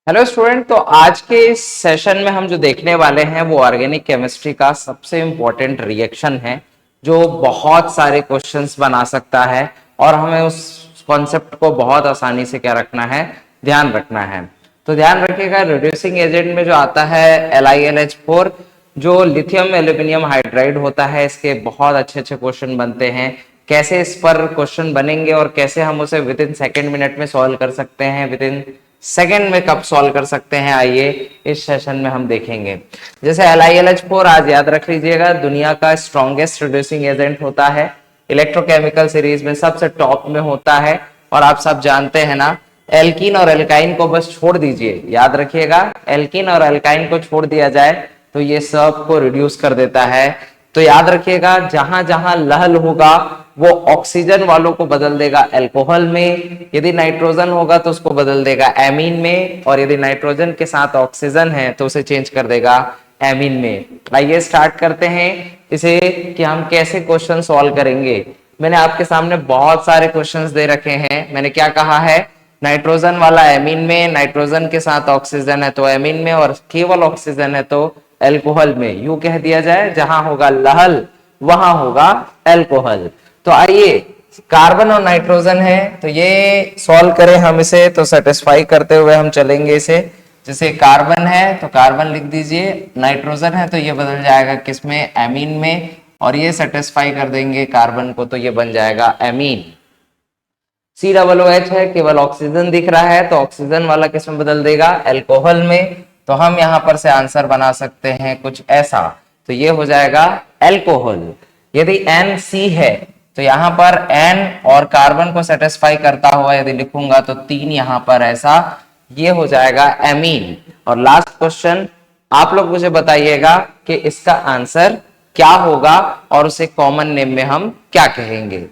Hello student. तो आज के इस सेशन में हम जो देखने वाले हैं वो ऑर्गेनिक केमिस्ट्री का सबसे इम्पोर्टेंट रिएक्शन है जो बहुत सारे क्वेश्चंस बना सकता है और हमें उस कॉन्सेप्ट को बहुत आसानी से क्या रखना है, ध्यान रखना है। तो ध्यान रखिएगा, रिड्यूसिंग एजेंट में जो आता है LiNH4 जो लिथियम एल्यूमिनियम हाइड्राइड होता है, इसके बहुत अच्छे अच्छे क्वेश्चन बनते हैं। कैसे इस पर क्वेश्चन बनेंगे और कैसे हम उसे विद इन सेकेंड मिनट में सॉल्व कर सकते हैं, विद इन सेकेंड में कब सॉल्व कर सकते हैं, आइए इस सेशन में हम देखेंगे। जैसे LiLH4 आज याद रख लीजिएगा, दुनिया का स्ट्रॉन्गेस्ट रिड्यूसिंग एजेंट होता है, इलेक्ट्रोकेमिकल सीरीज में सबसे टॉप में होता है। और आप सब जानते हैं ना, एल्कीन और एल्काइन को बस छोड़ दीजिए, याद रखिएगा, एल्कीन और एल्काइन को छोड़ दिया जाए तो ये सब को रिड्यूस कर देता है। तो याद रखिएगा, जहां जहां लहल होगा वो ऑक्सीजन वालों को बदल देगा अल्कोहल में, यदि नाइट्रोजन होगा तो उसको बदल देगा एमीन में, और यदि नाइट्रोजन के साथ ऑक्सीजन है तो उसे चेंज कर देगा एमीन में। आइए स्टार्ट करते हैं इसे कि हम कैसे क्वेश्चन सॉल्व करेंगे। मैंने आपके सामने बहुत सारे क्वेश्चंस दे रखे हैं। मैंने क्या कहा है, नाइट्रोजन वाला एमीन में, नाइट्रोजन के साथ ऑक्सीजन है तो एमीन में, और केवल ऑक्सीजन है तो अल्कोहल में। यूं कह दिया जाए, जहां होगा लहल वहां होगा अल्कोहल। तो आइए, कार्बन और नाइट्रोजन है तो ये सॉल्व करें हम इसे, तो सेटिस्फाई करते हुए हम चलेंगे इसे। जैसे कार्बन है तो कार्बन लिख दीजिए, नाइट्रोजन है तो ये बदल जाएगा किसमें, एमीन में, और ये सेटिस्फाई कर देंगे कार्बन को तो ये बन जाएगा एमीन। COOH है, केवल ऑक्सीजन दिख रहा है तो ऑक्सीजन वाला किसमें बदल देगा, अल्कोहल में। तो हम यहां पर से आंसर बना सकते हैं कुछ ऐसा, तो ये हो जाएगा अल्कोहल। यदि NC है तो यहां पर N और कार्बन को सेटिस्फाई करता हुआ यदि लिखूंगा तो 3 यहां पर ऐसा, ये हो जाएगा एमीन। और लास्ट क्वेश्चन, आप लोग मुझे बताइएगा कि इसका आंसर क्या होगा और उसे कॉमन नेम में हम क्या कहेंगे।